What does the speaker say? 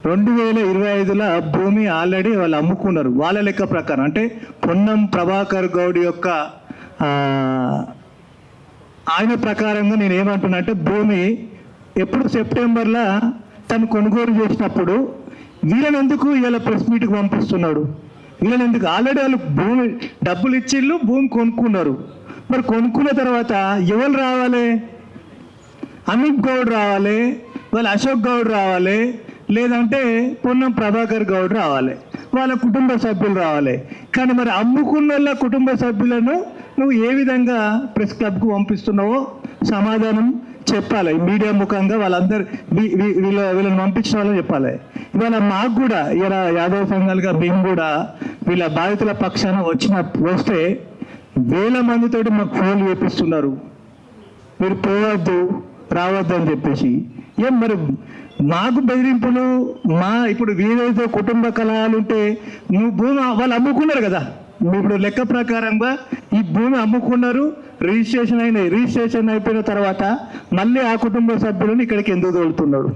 2025లో భూమి ఆల్రెడీ వాళ్ళు అమ్ముకున్నారు వాళ్ళ లెక్క ప్రకారం. అంటే పొన్నం ప్రభాకర్ గౌడ్ యొక్క ఆయన ప్రకారంగా నేను ఏమంటున్నా అంటే భూమి ఎప్పుడు సెప్టెంబర్లో తను కొనుగోలు చేసినప్పుడు వీళ్ళని ఎందుకు ఇలా ప్రెస్ మీట్కి పంపిస్తున్నాడు? వీళ్ళని ఎందుకు? ఆల్రెడీ వాళ్ళు భూమి డబ్బులు ఇచ్చిళ్ళు, భూమి కొనుక్కున్నారు. మరి కొనుక్కున్న తర్వాత ఎవరు రావాలి? అనూప్ గౌడ్ రావాలి, వాళ్ళు అశోక్ గౌడ్ రావాలి, లేదంటే పొన్నం ప్రభాకర్ గౌడ్ రావాలి, వాళ్ళ కుటుంబ సభ్యులు రావాలి. కానీ మరి అమ్ముకున్న కుటుంబ సభ్యులను నువ్వు ఏ విధంగా ప్రెస్ క్లబ్కు పంపిస్తున్నావో సమాధానం చెప్పాలి. మీడియా ముఖంగా వాళ్ళందరూ వీళ్ళని పంపించిన వాళ్ళని చెప్పాలి. ఇవాళ మాకు కూడా ఇలా యాదవ సంఘాలుగా మేము కూడా వీళ్ళ బాధితుల పక్షాన వస్తే వేల మందితోటి మాకు ఫోన్లు చేపిస్తున్నారు, మీరు పోవద్దు రావద్దు అని చెప్పేసి. ఏం మరి మాకు బెదిరింపులు? ఇప్పుడు వీలైతే కుటుంబ కలహాలు ఉంటే నువ్వు భూమి వాళ్ళు అమ్ముకున్నారు కదా, ఇప్పుడు లెక్క ప్రకారంగా ఈ భూమి అమ్ముకున్నారు, రిజిస్ట్రేషన్ అయిపోయిన తర్వాత మళ్ళీ ఆ కుటుంబ సభ్యులను ఇక్కడికి ఎందుకు తోలుతున్నాడు?